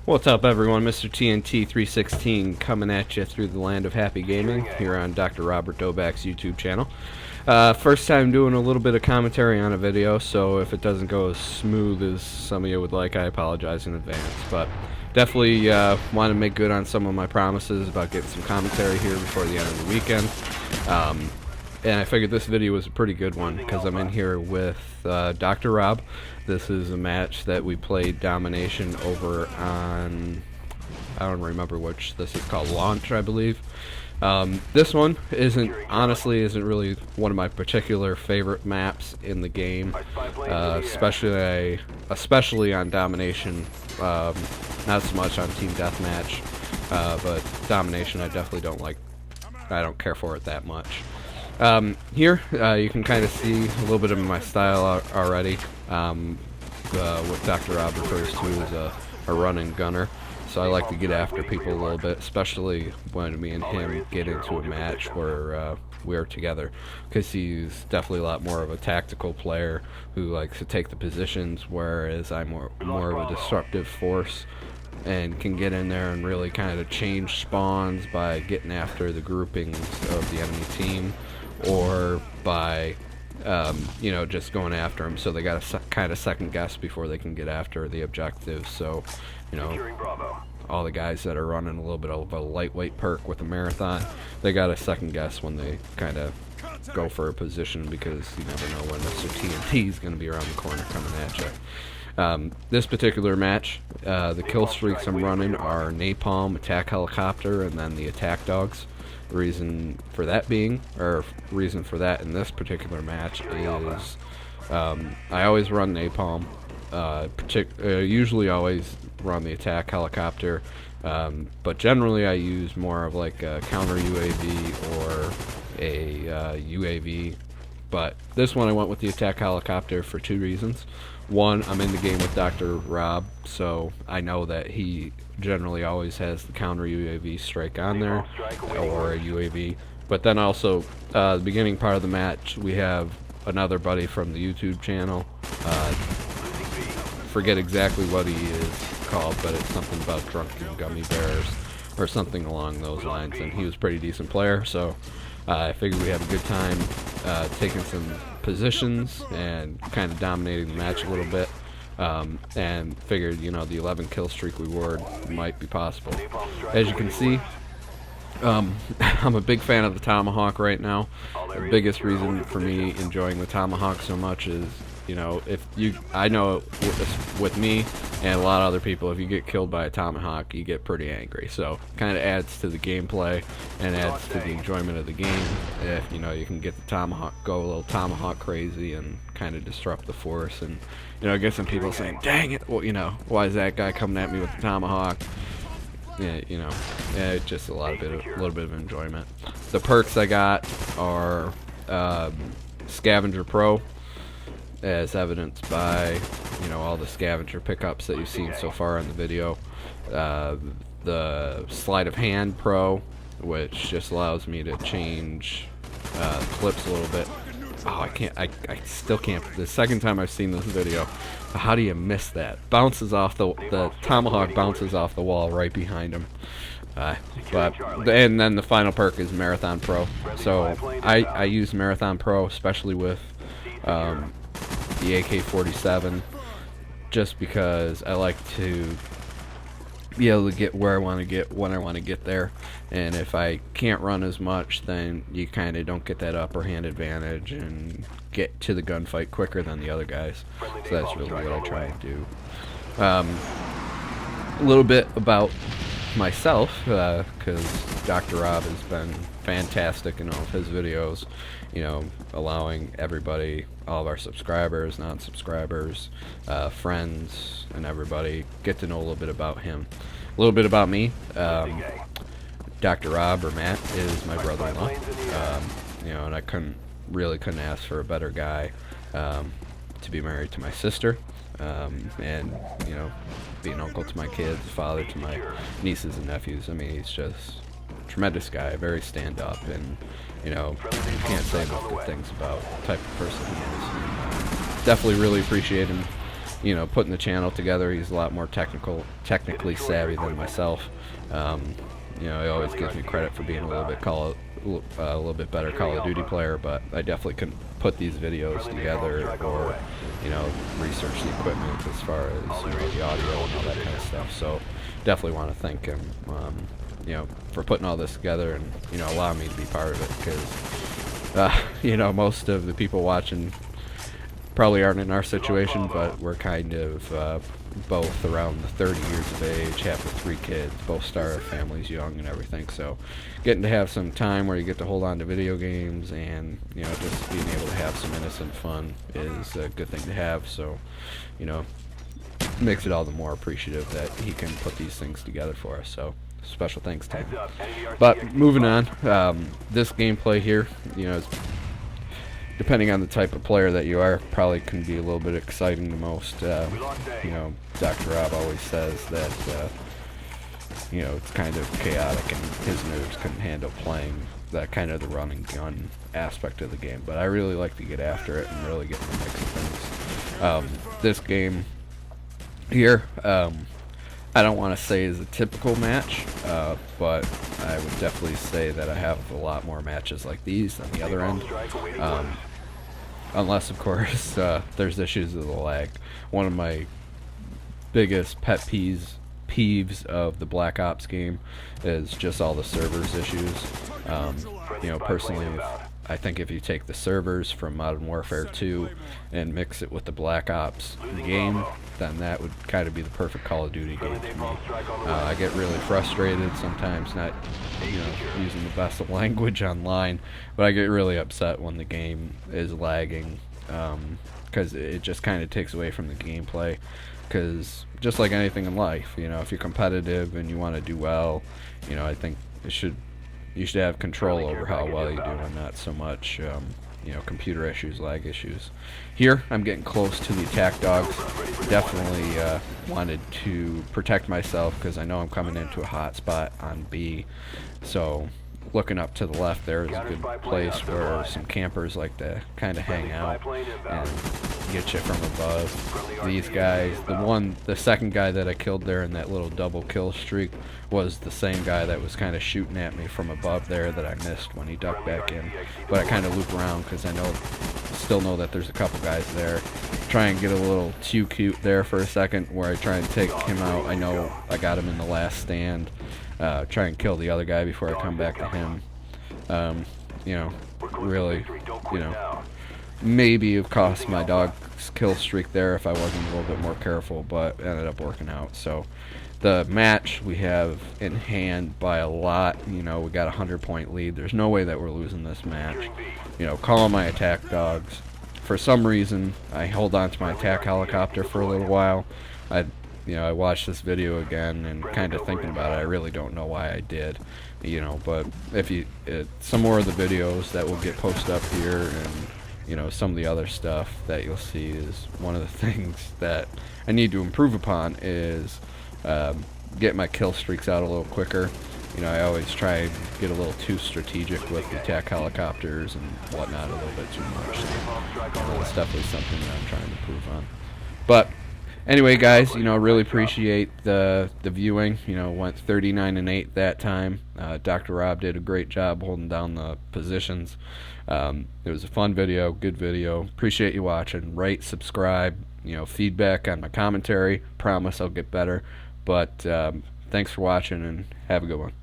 What's up, everyone? MrTNT316 coming at you through the land of happy gaming here on Dr. Robert Dobak's YouTube channel. First time doing a little bit of commentary on a video, so if it doesn't go as smooth as some of you would like, I apologize in advance. But definitely want to make good on some of my promises about getting some commentary here before the end of the weekend. And I figured this video was a pretty good one because I'm in here with Dr. Rob. This is a match that we played Domination over on, I don't remember which, this is called Launch, I believe. This one honestly isn't really one of my particular favorite maps in the game, especially on Domination, not so much on Team Deathmatch, but Domination I definitely don't like. I don't care for it that much. Here, you can kind of see a little bit of my style already. What Dr. Rob refers to as a running gunner. So I like to get after people a little bit, especially when me and him get into a match where we're together, because he's definitely a lot more of a tactical player who likes to take the positions, whereas I'm more of a disruptive force and can get in there and really kind of change spawns by getting after the groupings of the enemy team, or by just going after them, so they got to kind of second guess before they can get after the objective. So, all the guys that are running a little bit of a lightweight perk with a marathon, they got to second guess when they kind of go for a position, because you never know when MrTNT is going to be around the corner coming at you. This particular match, the kill streaks I'm running are Napalm, Attack Helicopter, and then the Attack Dogs. The reason for that in this particular match is I always run Napalm, usually always run the Attack Helicopter, but generally I use more of like a counter UAV or a UAV. But this one I went with the Attack Helicopter for two reasons. One, I'm in the game with Dr. Rob, so I know that he generally always has the counter UAV strike on there, or a UAV. But then also, the beginning part of the match, we have another buddy from the YouTube channel. Forget exactly what he is called, but it's something about drunken gummy bears or something along those lines, and he was a pretty decent player, so I figured we have a good time taking some positions and kind of dominating the match a little bit, and figured, the 11 kill streak reward might be possible. As you can see, I'm a big fan of the Tomahawk right now. The biggest reason for me enjoying the Tomahawk so much is, I know with me and a lot of other people, if you get killed by a Tomahawk, you get pretty angry. So kind of adds to the gameplay and adds to the enjoyment of the game if you can get the Tomahawk, go a little Tomahawk crazy and kind of disrupt the force. And I get some people saying, "Dang it, well, why is that guy coming at me with the Tomahawk?" Yeah, it's just a little bit of enjoyment. The perks I got are Scavenger Pro, as evidenced by all the scavenger pickups that you've seen so far in the video. The Sleight of Hand Pro, which just allows me to change clips a little bit. Oh, I still can't. The second time I've seen this video, how do you miss that? Bounces off the Tomahawk bounces off the wall right behind him. And then the final perk is Marathon Pro. So I use Marathon Pro, especially with the AK-47, just because I like to be able to get where I want to get when I want to get there. And if I can't run as much, then you kind of don't get that upper hand advantage and get to the gunfight quicker than the other guys. So that's really what I try and do. A little bit about myself, because Dr. Rob has been fantastic in all of his videos, allowing everybody, all of our subscribers, non-subscribers, friends, and everybody get to know a little bit about him. A little bit about me. Dr. Rob, or Matt, is my brother-in-law, and I couldn't ask for a better guy to be married to my sister, and be an uncle to my kids, father to my nieces and nephews. I mean, he's just a tremendous guy, very stand-up, and you can't say enough good things about the type of person he is. Definitely really appreciate him putting the channel together. He's a lot more technically savvy than myself. He always gives me credit for being a little bit better Call of Duty player, but I definitely couldn't put these videos together or research the equipment as far as the audio and all that kind of stuff. So definitely want to thank him for putting all this together and allowing me to be part of it, because most of the people watching probably aren't in our situation, but we're kind of both around the 30 years of age, have 3 kids, both started families young and everything. So getting to have some time where you get to hold on to video games and just being able to have some innocent fun is a good thing to have. So makes it all the more appreciative that he can put these things together for us. So special thanks to him. But moving on, this gameplay here, is, depending on the type of player that you are, probably can be a little bit exciting the most. Dr. Rob always says that it's kind of chaotic and his nerves couldn't handle playing that kind of the run and gun aspect of the game. But I really like to get after it and really get in the mix of things. This game here, I don't want to say is a typical match, but I would definitely say that I have a lot more matches like these on the other end. Unless, of course, there's issues with the lag. One of my biggest pet peeves of the Black Ops game is just all the servers issues. Personally, I think if you take the servers from Modern Warfare 2 and mix it with the Black Ops game, then that would kind of be the perfect Call of Duty game for me. I get really frustrated sometimes, not using the best of language online, but I get really upset when the game is lagging, because it just kind of takes away from the gameplay. Because just like anything in life, if you're competitive and you want to do well, I think you should have control over how well you do, and not so much computer issues, lag issues. Here I'm getting close to the attack dogs. Definitely wanted to protect myself because I know I'm coming into a hot spot on B. So looking up to the left there is a good place where some campers like to kind of hang out and get you from above. These guys, the second guy that I killed there in that little double kill streak was the same guy that was kind of shooting at me from above there that I missed when he ducked back in. But I kind of loop around because I still know that there's a couple guys there. Try and get a little too cute there for a second where I try and take him out. I know I got him in the last stand. Try and kill the other guy before I come back to him. Really, maybe have cost my dog's kill streak there if I wasn't a little bit more careful, but ended up working out. So the match we have in hand by a lot. We got a 100-point lead. There's no way that we're losing this match. Calling my attack dogs. For some reason, I hold on to my attack helicopter for a little while. I watched this video again and kind of thinking about it. I really don't know why I did, but if some more of the videos that will get posted up here and, some of the other stuff that you'll see is one of the things that I need to improve upon is get my kill streaks out a little quicker. I always try and get a little too strategic with the attack helicopters and whatnot, a little bit too much. So, it's definitely something that I'm trying to improve on. But anyway, guys, really appreciate the viewing. Went 39-8 that time. Dr. Rob did a great job holding down the positions. It was a fun video, good video. Appreciate you watching. Rate, subscribe. Feedback on my commentary. Promise I'll get better. But thanks for watching and have a good one.